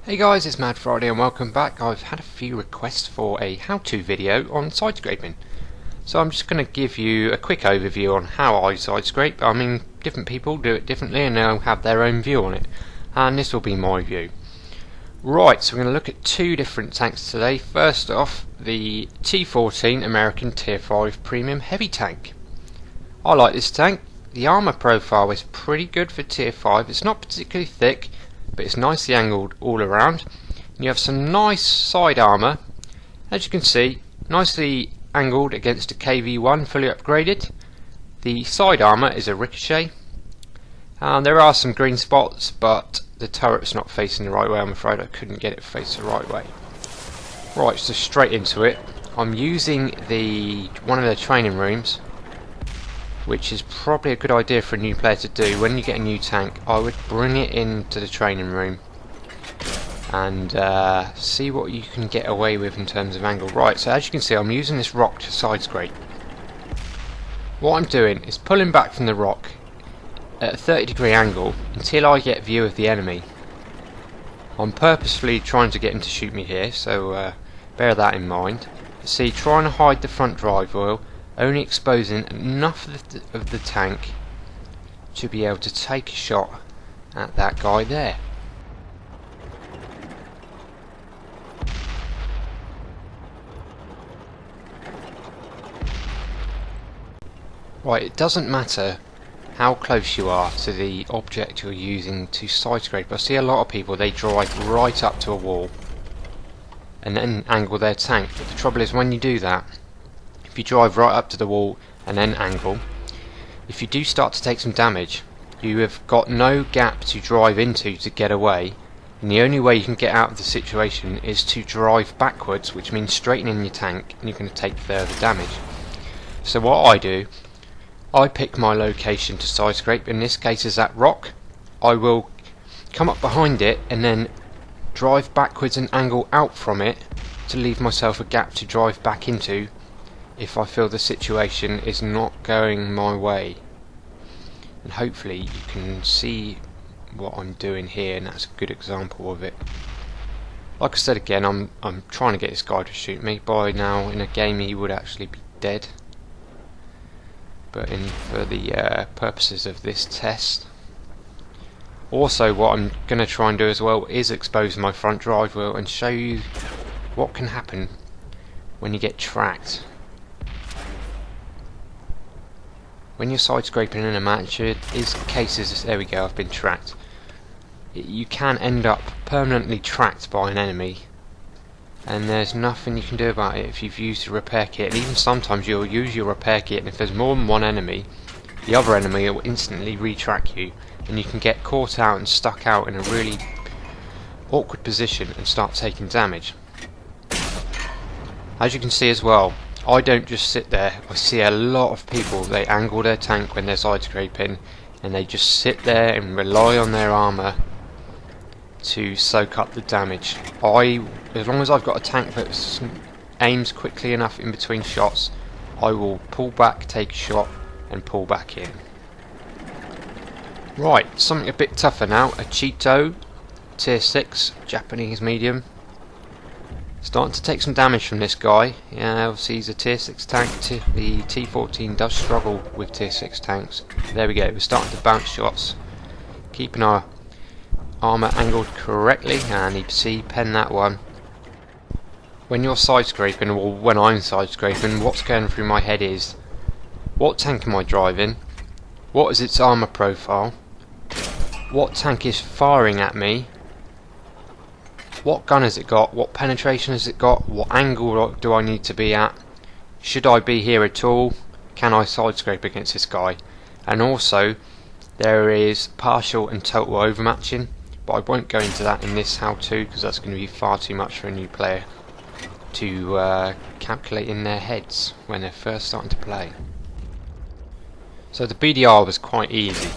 Hey guys, it's Mad Friday and welcome back. I've had a few requests for a how-to video on side scraping. So I'm just going to give you a quick overview on how I side scrape. I mean, different people do it differently and they'll have their own view on it. And this will be my view. Right, so we're going to look at two different tanks today. First off, the T14 American Tier 5 Premium Heavy Tank. I like this tank. The armour profile is pretty good for Tier 5. It's not particularly thick, but it's nicely angled all around. You have some nice side armour, as you can see, nicely angled against a KV-1 fully upgraded. The side armour is a Ricochet, and there are some green spots, but the turret's not facing the right way. I'm afraid I couldn't get it to face the right way. Right, so straight into it. I'm using one of the training rooms, which is probably a good idea for a new player to do. When you get a new tank, I would bring it into the training room and see what you can get away with in terms of angle. Right, so as you can see, I'm using this rock to side scrape. What I'm doing is pulling back from the rock at a 30-degree angle until I get view of the enemy. I'm purposefully trying to get him to shoot me here, so bear that in mind. See, trying to hide the front drive oil, only exposing enough of the tank to be able to take a shot at that guy there. Right, it doesn't matter how close you are to the object you're using to side scrape. I see a lot of people, they drive right up to a wall and then angle their tank, but the trouble is when you do that, if you drive right up to the wall and then angle, if you do start to take some damage, you have got no gap to drive into to get away, and the only way you can get out of the situation is to drive backwards, which means straightening your tank, and you're going to take further damage. So what I do, I pick my location to side scrape. In this case is that rock. I will come up behind it and then drive backwards and angle out from it to leave myself a gap to drive back into if I feel the situation is not going my way. And hopefully you can see what I'm doing here, and that's a good example of it. Like I said again, I'm trying to get this guy to shoot me. By now in a game he would actually be dead, but for the purposes of this test. Also, what I'm going to try and do as well is expose my front drive wheel and show you what can happen when you get tracked. When you're side scraping in a match, it is cases, there we go, I've been tracked. You can end up permanently tracked by an enemy, and there's nothing you can do about it if you've used a repair kit. And even sometimes you'll use your repair kit, and if there's more than one enemy, the other enemy will instantly retrack you, and you can get caught out and stuck out in a really awkward position and start taking damage. As you can see as well, I don't just sit there. I see a lot of people, they angle their tank when they're side scraping, and they just sit there and rely on their armour to soak up the damage. As long as I've got a tank that aims quickly enough in between shots, I will pull back, take a shot and pull back in. Right, something a bit tougher now, a Cheeto Tier 6 Japanese medium. Starting to take some damage from this guy. Yeah, obviously he's a Tier 6 tank. The T14 does struggle with Tier 6 tanks. There we go, we're starting to bounce shots. Keeping our armour angled correctly, and you can see, pen that one. When you're side scraping, or when I'm side scraping, what's going through my head is, what tank am I driving? What is its armour profile? What tank is firing at me? What gun has it got? What penetration has it got? What angle do I need to be at? Should I be here at all? Can I side scrape against this guy? And also, there is partial and total overmatching, but I won't go into that in this how-to because that's going to be far too much for a new player to calculate in their heads when they're first starting to play. So the BDR was quite easy.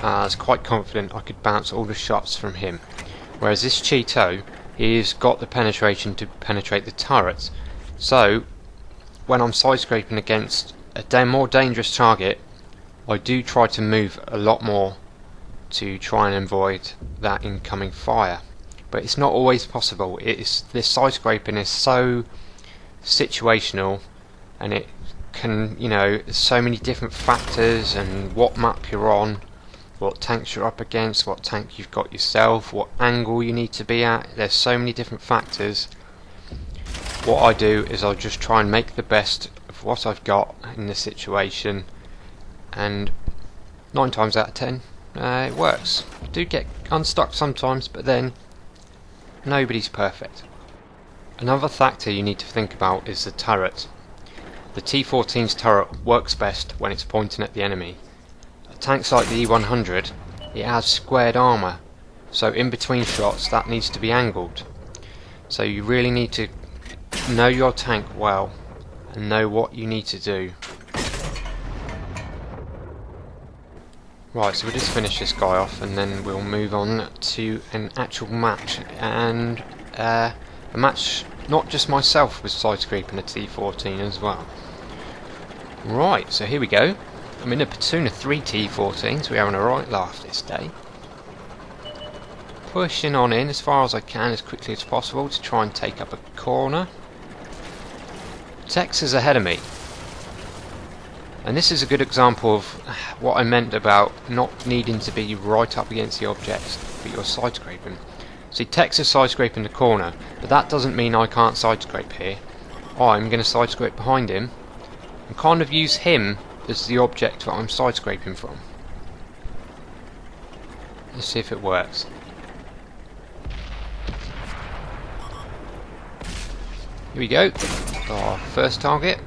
I was quite confident I could bounce all the shots from him. Whereas this Cheeto, he's got the penetration to penetrate the turrets. So, when I'm side scraping against a more dangerous target, I do try to move a lot more to try and avoid that incoming fire. but it's not always possible. This side scraping is so situational, and it can, you know, so many different factors, and what map you're on, what tanks you're up against, what tank you've got yourself, what angle you need to be at. There's so many different factors. What I do is I'll just try and make the best of what I've got in the situation, and 9 times out of 10 it works. I do get unstuck sometimes, but then nobody's perfect. Another factor you need to think about is the turret. The T-14's turret works best when it's pointing at the enemy. Tanks like the E-100, it has squared armour, so in between shots that needs to be angled. So you really need to know your tank well and know what you need to do. Right, so we'll just finish this guy off and then we'll move on to an actual match, and a match not just myself with side scraping a T-14 as well. Right, so here we go. I'm in a platoon of 3 T-14s. We're having a right laugh this day. Pushing on in as far as I can, as quickly as possible, to try and take up a corner. Tex is ahead of me. And this is a good example of what I meant about not needing to be right up against the objects for your side scraping. See, Tex is side scraping the corner, but that doesn't mean I can't side scrape here. I'm going to side scrape behind him and kind of use him as the object that I'm side scraping from. Let's see if it works. Here we go. Our first target.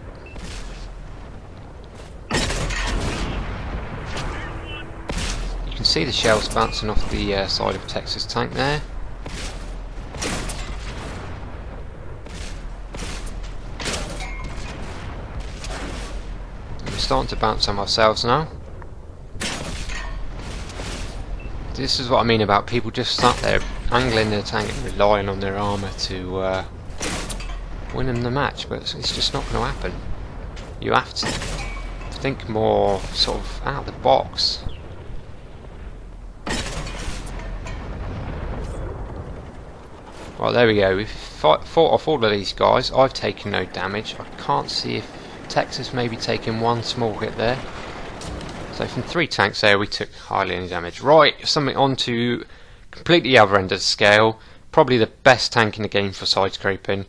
You can see the shells bouncing off the side of Tex's tank there. Starting to bounce on ourselves now. This is what I mean about people just sat there angling their tank and relying on their armour to win them the match, but it's just not going to happen. You have to think more sort of out of the box. Right, there we go. We've fought off all of these guys. I've taken no damage. I can't see if Texas maybe taking one small hit there. So from 3 tanks there we took hardly any damage. Right, something on to completely the other end of the scale. Probably the best tank in the game for side scraping. You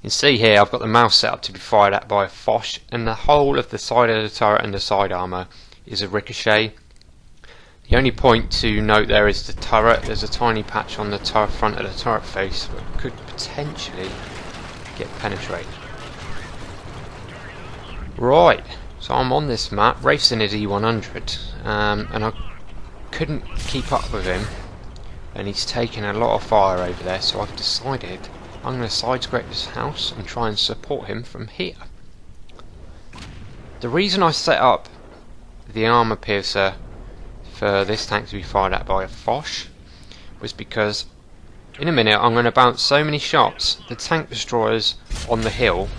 can see here I've got the mouse set up to be fired at by a Foch, and the whole of the side of the turret and the side armour is a ricochet. The only point to note there is the turret. There's a tiny patch on the front of the turret face that could potentially get penetrated. Right, so I'm on this map racing his E-100, and I couldn't keep up with him, and he's taking a lot of fire over there, so I've decided I'm going to side scrape this house and try and support him from here. The reason I set up the armour piercer for this tank to be fired at by a Foch was because in a minute I'm going to bounce so many shots the tank destroyers on the hill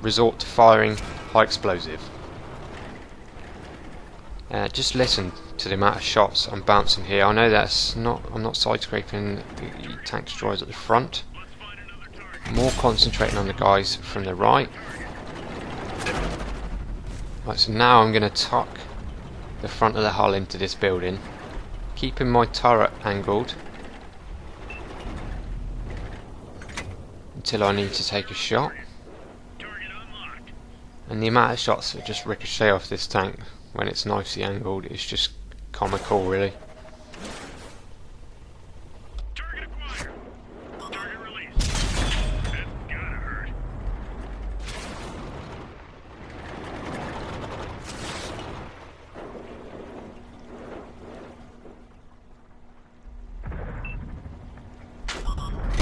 resort to firing high explosive. Just listen to the amount of shots I'm bouncing here. I know I'm not side scraping the tank destroyers at the front. More concentrating on the guys from the right. Right, so now I'm going to tuck the front of the hull into this building, keeping my turret angled until I need to take a shot. And the amount of shots that just ricochet off this tank when it's nicely angled is just comical, really. Target acquired. Target released. That's gotta hurt.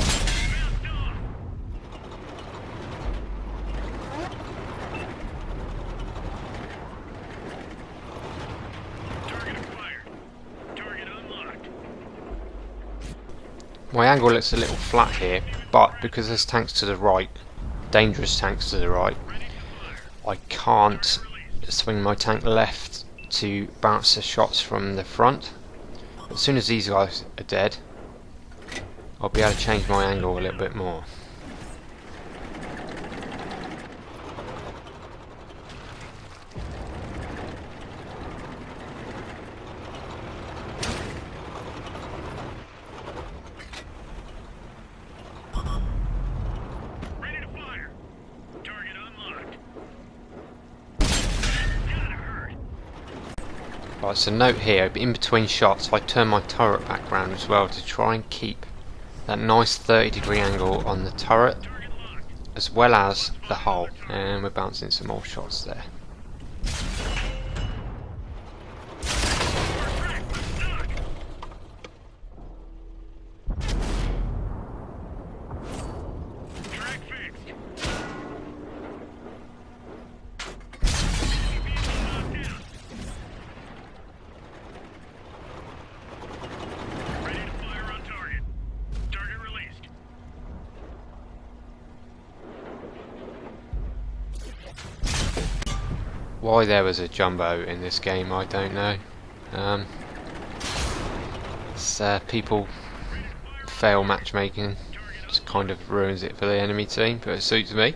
My angle looks a little flat here, but because there's tanks to the right, dangerous tanks to the right, I can't swing my tank left to bounce the shots from the front. As soon as these guys are dead, I'll be able to change my angle a little bit more. Ready to fire. Target unlocked. Gotta hurt. Right, so note here, in between shots I turn my turret back round as well to try and keep that nice 30-degree angle on the turret Target locked. as well as the hull. And we're bouncing some more shots there. Track fixed. Ready to fire on target. Target released. Why there was a jumbo in this game, I don't know. People fail matchmaking, just kind of ruins it for the enemy team, but it suits me.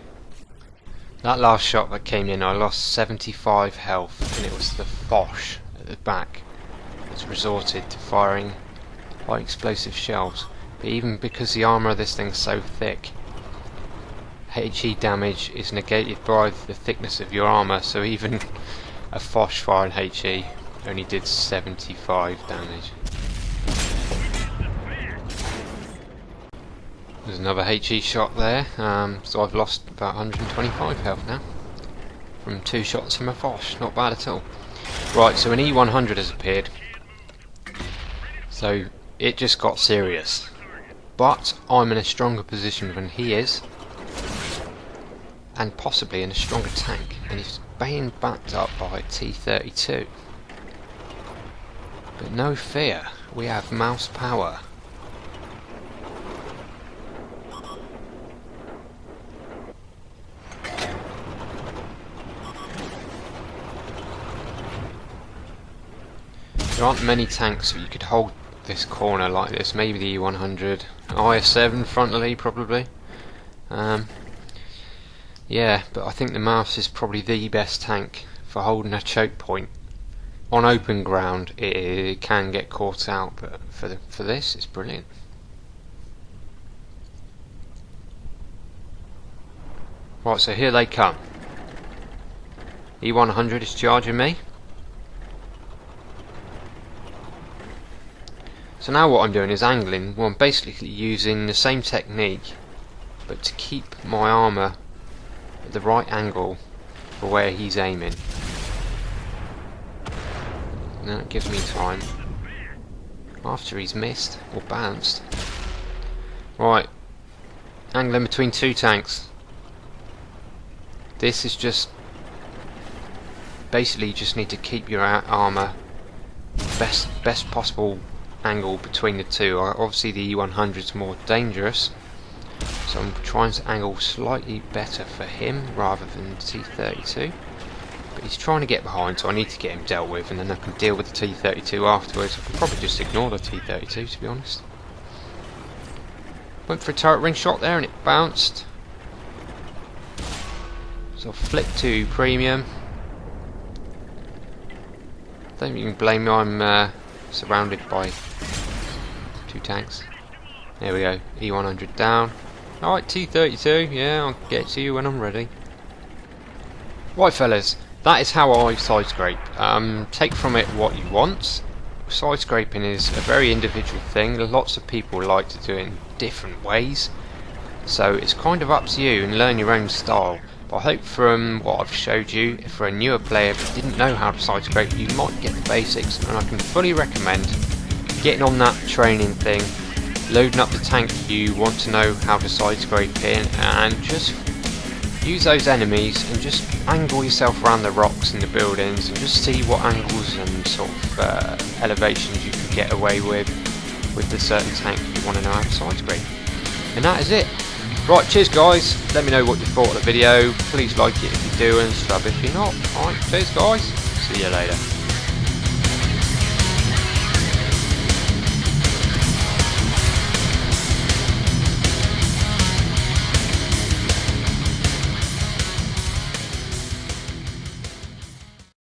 That last shot that came in, I lost 75 health, and it was the Foch at the back that's resorted to firing high explosive shells. But even because the armour of this thing's so thick, HE damage is negated by the thickness of your armour, so even a Foch firing HE only did 75 damage. There's another HE shot there, so I've lost about 125 health now from 2 shots from a Foch. Not bad at all. Right, so an E100 has appeared, so it just got serious. But I'm in a stronger position than he is, and possibly in a stronger tank, and he's being backed up by a T-32. But no fear, we have mouse power. There aren't many tanks that you could hold this corner like this. Maybe the E100, IS-7 frontally probably. Yeah, but I think the mouse is probably the best tank for holding a choke point. On open ground it can get caught out, but for this it's brilliant. Right, so here they come. E100 is charging me. So now what I'm doing is angling. Well, I'm basically using the same technique, but to keep my armour at the right angle for where he's aiming. And that gives me time after he's missed or bounced. Right, angling between 2 tanks. This is just basically you just need to keep your armour best possible angle between the two. Obviously the E100 is more dangerous, so I'm trying to angle slightly better for him rather than the T-32. But he's trying to get behind, so I need to get him dealt with, and then I can deal with the T-32 afterwards. I can probably just ignore the T-32 to be honest. Went for a turret ring shot there and it bounced. So I'll flick to premium. Don't even blame me, I'm surrounded by 2 tanks. There we go, E100 down. Alright, T-32, yeah, I'll get to you when I'm ready. Right fellas, that is how I side scrape. Take from it what you want. Side scraping is a very individual thing. Lots of people like to do it in different ways, so it's kind of up to you and learn your own style. But I hope from what I've showed you, if for a newer player who didn't know how to side scrape, you might get the basics, and I can fully recommend getting on that training thing, loading up the tank you want to know how to side scrape in, and just use those enemies and just angle yourself around the rocks and the buildings and just see what angles and sort of elevations you can get away with the certain tank you want to know how to side scrape. And that is it. Right, cheers guys, let me know what you thought of the video. Please like it if you do and sub if you're not. Alright, cheers guys, see you later.